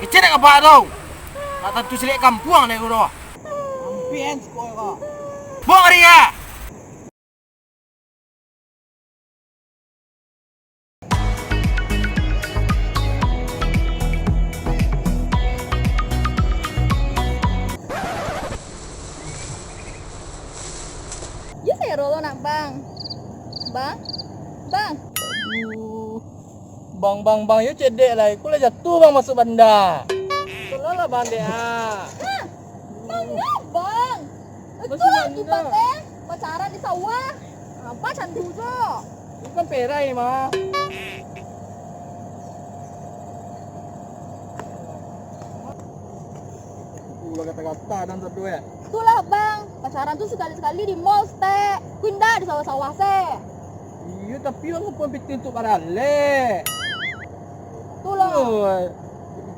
Kecil nak apa tau? Tak tentu selik kampung ni kau. Ambience kau. Buang dia. Ya saya Rolo nak bang. Bang? Bang? Bang, you cedek lah. Aku lah jatuh bang masuk bandar. Tolong lah bang dek ah. Hah? Bangnya bang? Itu Masih lah mana? kita teh pacaran di sawah. Apa candu jo? Ini kan perai mah. Ulah kata-kata dan satu ya. Itulah bang, pacaran tuh sekali-sekali di mall teh. Pindah di sawah-sawah teh. Iya tapi aku pun bikin untuk barale. Itulah.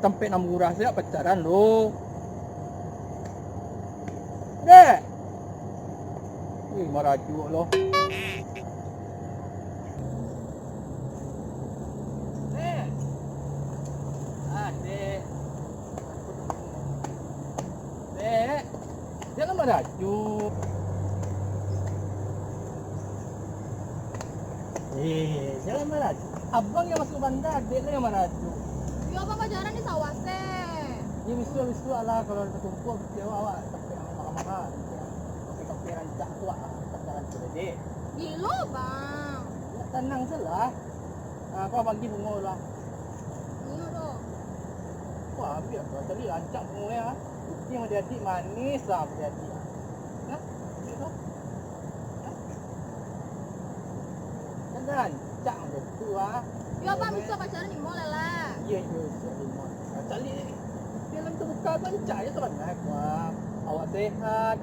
Tempat nak murah saya pacaran lo. Dek. Marah juga lo. Dek. Dek. Dek. Jangan merajuk. Jangan merajuk. Abang yang masuk bandar, dek yang merajuk. Ya bang pacaran di sawah teh. Ya misu ala kalau tertumpuk dia awak sampai makan-makan. Kopi rancak tu pacaran tu dek. Gilo bang. Nak tenang salah. Kau bagi bunga lah. Iya dong. Wah, ambil kau tadi rancak bunga ya. Bukti yang adik manis lah adik. Nah, itu. Kan rancak tu ah. Ya bang bisa pacaran di mall lah. Iya, semua. Cari film terbuka rancak je tu kan. Wah, awak sehat.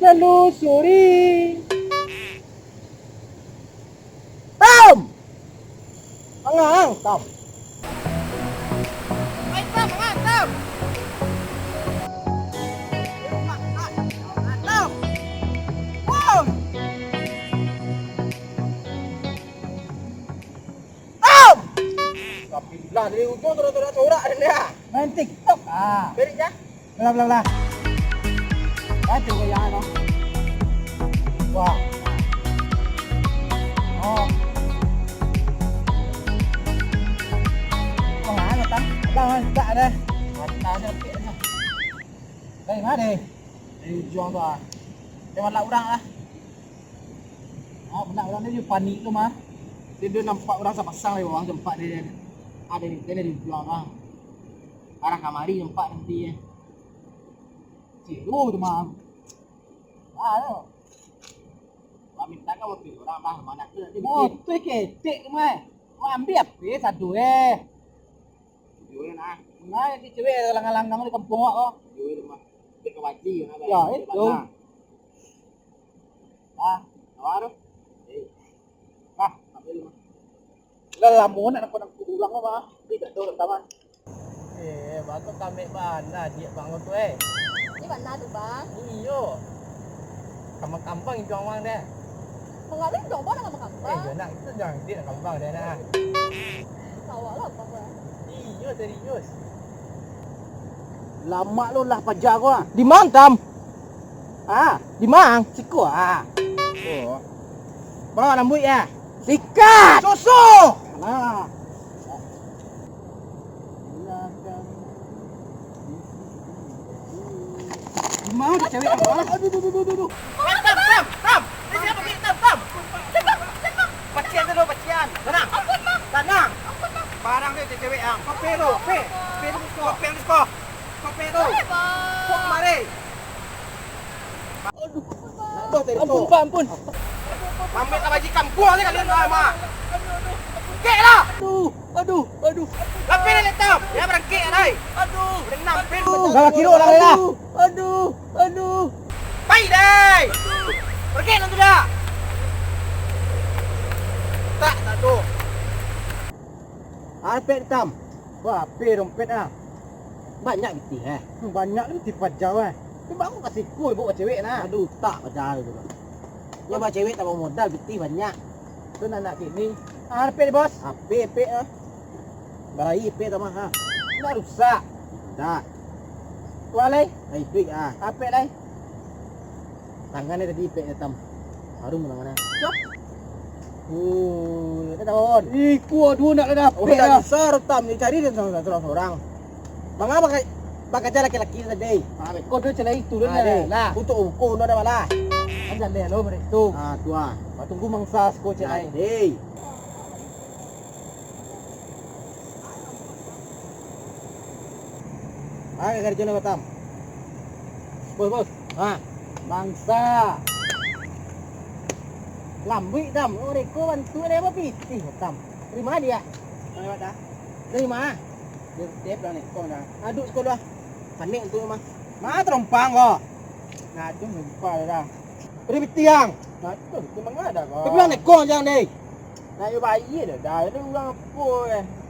Telusuri. Tam. Angang, tam. Baik tam, mantap. Mantap. Wow. Tam. Lah dari ujung terus corak dia. Main TikTok ah. Beri ya. Belah. Aduh kaya ano. Wah. Oh. Kung ano tan? Jangan tak ada. Mata ada pik na. Dari mana deh? Dari ujung tu ah. Jangan lah orang lah. Oh, benar orang dia panik tu mah. Dia nampak orang sapasang di bawah tempat dia. Ada di dia di ujung ah. Arah kamari nampak nanti. Ciru tu mah. Ah, Wah minta kau mobil orang mah mana tu nanti. Oh, tu ketek mah. Kau ambil apa satu Video na. Nah, di cewek lang-lang di kampung kok. Video mah. Dia kawaji na. Ya, itu. Nawaro. Ambil mah. Lalamon anak ko nang kulang mah. Tidak tahu taman. Bagus kami mana dia bangun tu Di mana tuh bang? Iyo. Kampung itu orang deh. Pengaruh dong bang sama kampung. Ya nak itu jangan dia nak kampung deh nah. Sawah lah bang. Iyo serius. Lama lu lah pajar gua. Di mana tam? Di mana? Siku ah. Oh. Bawa rambut ya. Sikat. Susu. Nah. Gimana cewek apa? Aduh. Tam. Ini siapa sih? Tam. Pacian dulu, pacian. Tenang. Tenang. Barang dia cewek yang. Kopero. Kopero. Kok mari. Ampun. Pamit sama majikan buang ni kalian lama. Kek lah. Aduh. Lapin ni Tam. Ya berangkek dah. Berenam pin. Dah kira lah ya. Aduh. Pai dai. Pergi nanti dah. Tak tu. Arpet tam. Wah, dompet ah. Banyak gitu Banyak ni tipat jauh Ni bang kasih kul bawa cewek nah. Aduh, tak pacar tu. Dia bawa cewek tak bawa modal, beti banyak. Itu anak kini. HP ni bos. HP ah. Barai IP tak mah ha. Nak rusak. Tak. Tua lai. Ai tweak ah. HP lai. Tangannya tadi IP nya tam. Harum tangannya. Cok. Dah tahun. Iku dua nak dah Oh, HP dah dah. besar tam ni cari dia seorang. Bang apa pakai cara laki-laki tadi. Kau tu celai turun Ada. lah. Untuk ukur no ada malah. Kan jangan lo begitu. Ah, tua. Tunggu mangsa kau celai. Hei. Ah, kerja nak tam. Bos. Ah, Mangsa. lambi tam. Oh, reko bantu dia apa pitih tam. Terima dia. Mana dah? Terima. Dia tep dah ni kau dah. Aduk sekolah. Panik untuk mah. Mana terompang kau? Nah, tu lupa dah. Beri pitiang. Nah, tu memang ada kau. Kau bilang nekong jangan deh. Nah, you bayi dah. Ini orang apa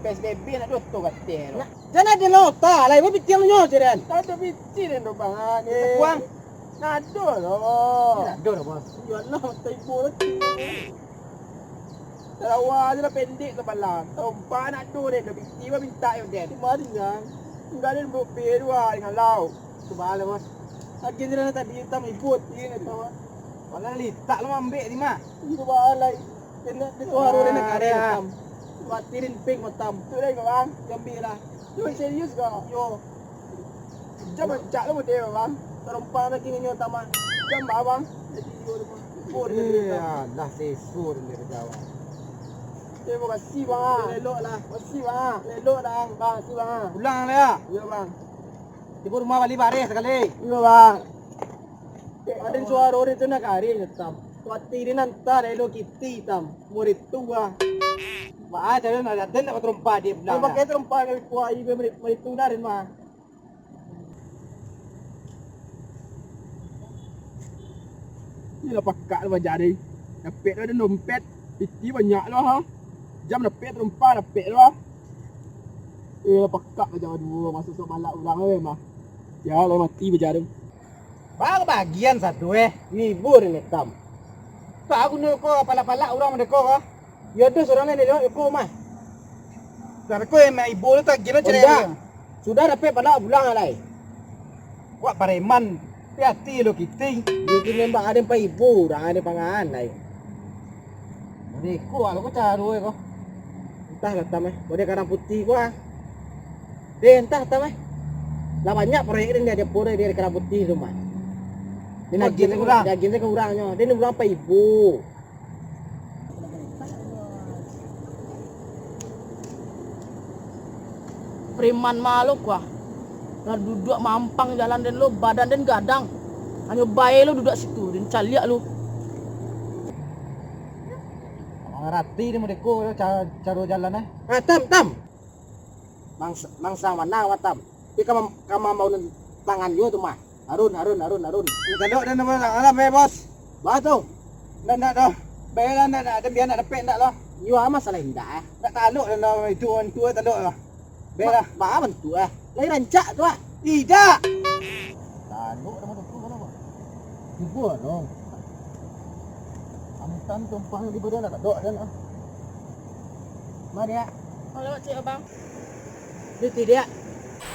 PSBB nak tu kata. Nah, jangan ada lota. Lah, ibu pitiang nyo ceren. Tak ada biji ni tu bang. Ni. Kuang. Nah, ada lah. Ada dah bos. Ya Allah, typo lagi. Tarawah je lah pendek kepala. Tompak nak tu dia. Dia biji pun minta yang dia. Di mana yang? Enggak ada berbeza dengan lau. Subhanallah bos. Lagi dia nak tadi hitam ibut. Ini tahu. Walau litak lu ambil di mah. Subhanallah. Dia tu harus dia nak karya. Ah. Matirin pink matam. Tu dah kau bang. Jambil lah. Tu serius kau. Yo. Jam cak lu dia bang. Terompang lagi dengan taman. Jam bang. Jadi yo depan. Iya, dah sesur dia berjawab. Terima kasih bang. Lelok lah. Kasih bang. Lelok dah bang. Kasih bang. Pulang lah ya. Ya bang. Ibu rumah balik baris sekali. Ya bang. Ada suara orang tu nak kari tam. Kuatirin nanti elo kiti tam. Murid tua. Wah, jadi nak datang nak terumpa dia Dia pulang. pakai terumpa kali kuai murid tua rin mah. Ni lah pakak lah jadi. Dapat ada dompet. Piti banyak lah ha. Jam dapat terumpa dapat lah. Lah pakak lah jauh dua. Masa sok malak ulang mah. Ya lah mati berjarum. Bang bagian satu ngibur ini tam. Tak aku nak kau pala-pala orang mereka kau. Ya tu seorang ni lewat aku mah. Tapi kau yang ibu tu tak kira Sudah. Sudah dapat pada ulang alai. Wah pareman. Hati lo kita. Dia kini mbak ada pa ibu, dah ada pangan lai. Ni kau aku cari kau. Entah lah tam boleh karang putih gua. Entah tam lah banyak proyek dia ada pura dia karang putih tu mah. Dia nak gini kurang. Dia gini kurangnya. Dia ni kurang pa ibu. Preman malu gua. Lah duduk mampang jalan dan lo badan dan gadang. Hanya bayi lo duduk situ dan caliak lo. Rati ni mereka cara jalan Ah tam. Mangsa mana wa tam. Tapi kamu mau tangan yo tu mah. Harun. Ni kalau dah nama alam bos. Batu. Nak dah. Bayaran nak ada biar nak dapat tak lah. Yo masalah indah. Nak taluk dah nama itu orang tua taluk lah. Bela, ba bentuk Lai rancak tu ah. Tidak. Taluk nama tu mana ba? Ibu dong. Amtan tumpang di badan nak dok dan ah. Mari dia. Kalau lewat cik abang. Piti dia.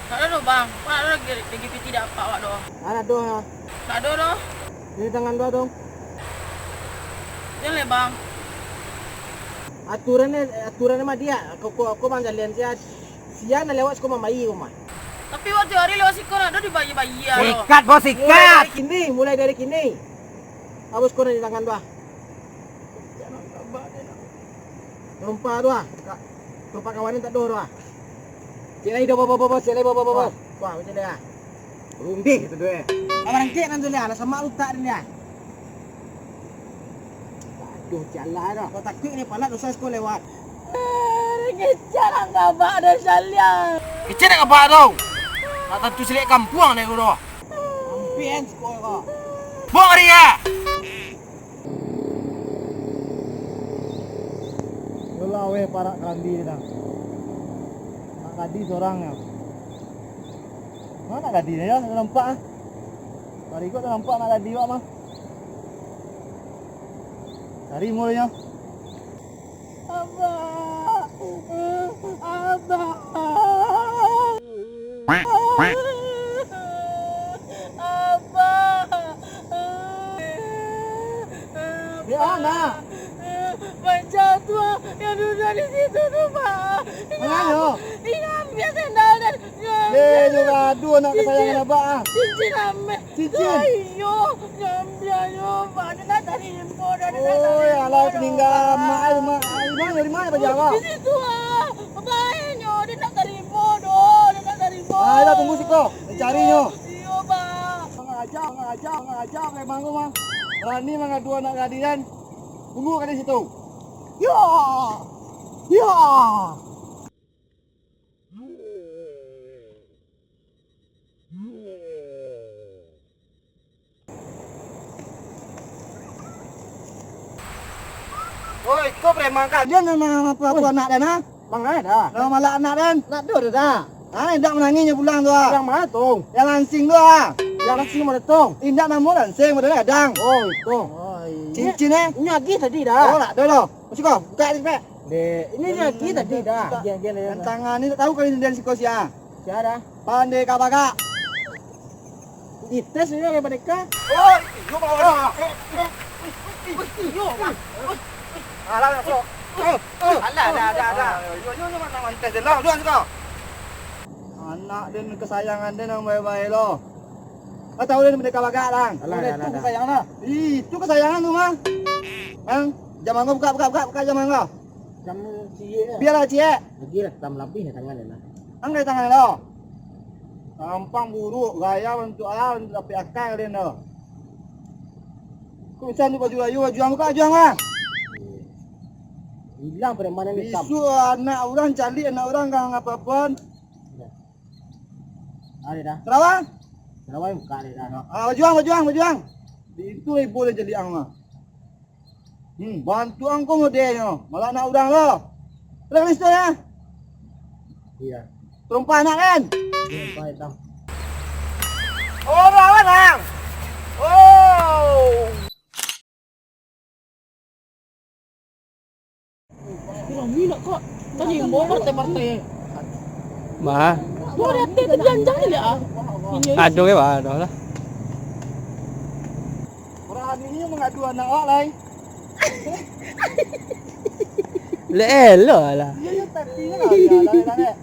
Tak ada lo bang. Mana ada lagi piti dapat awak doh. Ada doh. Tak ada doh. Ini tangan dua dong. Jangan le bang. Aturannya mah dia. Aku bang jalan siang nak lewat sekolah mamai rumah. Tapi waktu hari lewat sikon ada di bayi-bayi ya. Sikat bos sikat. Mulai dari kini. Habis sekolah di tangan dua. Tumpah dua. Tumpah kawanin tak dua. Silai bawa. Silai bawa. Wah, macam dia. Rumbih itu dua. Orang kek nanti dia, sama utak dia. Aduh, jalan dah. Kau takut ni pala dosa sekolah lewat. Ngejar enggak bak ada salian. Kecil nak apa tau? Tak tentu selik kampung ni kau. Ampian sekolah kau. Buang dia. Yolah weh para kandi dah. Nak kadi seorang ya. Mana kadi ya? Nampak ah. Tadi kau nampak nak kadi awak mah. Cari mulanya. Abah. Abah. Di mana? Panjat tua yang duduk di situ tuh, Pak. Mana? Ngambil sendal dan Dia juga dua anak kesayangan abah. cincin ame. Cincin? Ayo, ngambil ayo, Pak. Dia nak cari info dari Oh ya lah peninggalan mak. Dari mana Pak Jawa? di situ baiknya dia nak cari info doh, dia nak cari info. Ayo tunggu sih kok, carinya. Iya, Pak. Mengajak kayak manggu mah. Berani mengadu anak kalian. Tunggu kan di situ. Ya. Ya. Oi, kau preman kan? Dia memang apa anak dan ha? Bang ada. Kalau malah anak dan. Nak tu dah. Ah, hendak menangisnya pulang tu ah. Yang mana tu? Yang langsing tu ah. Yang nasi mana tu? Tindak namu langsing modal kadang. Oh, itu. Cincin eh. Ini lagi tadi Oh, dah. tak ada. Masih kau buka ni Pak. Ini lagi tadi dah. Yang tangan ni tak tahu kali sendiri si kau sia. Siapa? Pandai kau baga. Dites ini yang mereka. Oh, yo mau. Alah, bro. Alah, dah. Yo mana mantas dah. Dua kau. Anak dan kesayangan dia yang baik-baik lo. Kau tahu dia mereka baga lang. Itu kesayangan. Itu kesayangan tu mah. Bang, jam kau buka jam kau. Jam cie. Biarlah cie. Lagi lah tam lebih tangan ni. Angkat tangan lo. Gampang buruk, gaya untuk untuk tapi akal dia no. Kau bisa tu baju ayu, juang lah. Hilang preman ni tam. Isu anak orang cari anak orang kang apa-apa. Ada dah. Terawang? Terawang buka ada dah. Ah, berjuang. Itu ibu dia jadi ang mah. Bantu angko modelnya. Malah anak orang lo. Terang listu ya. Iya. Terumpah anak kan? Baik tam. Oh, rawan lang. Oh. Bilang gila kok. Tadi mau partai-partai. Mà Mau lihat dia terjanjang ni ah. Aduh cái bà đó đó. Orang ini mengadu anak awak lain. Lẽ lỡ là Dia tapi lah.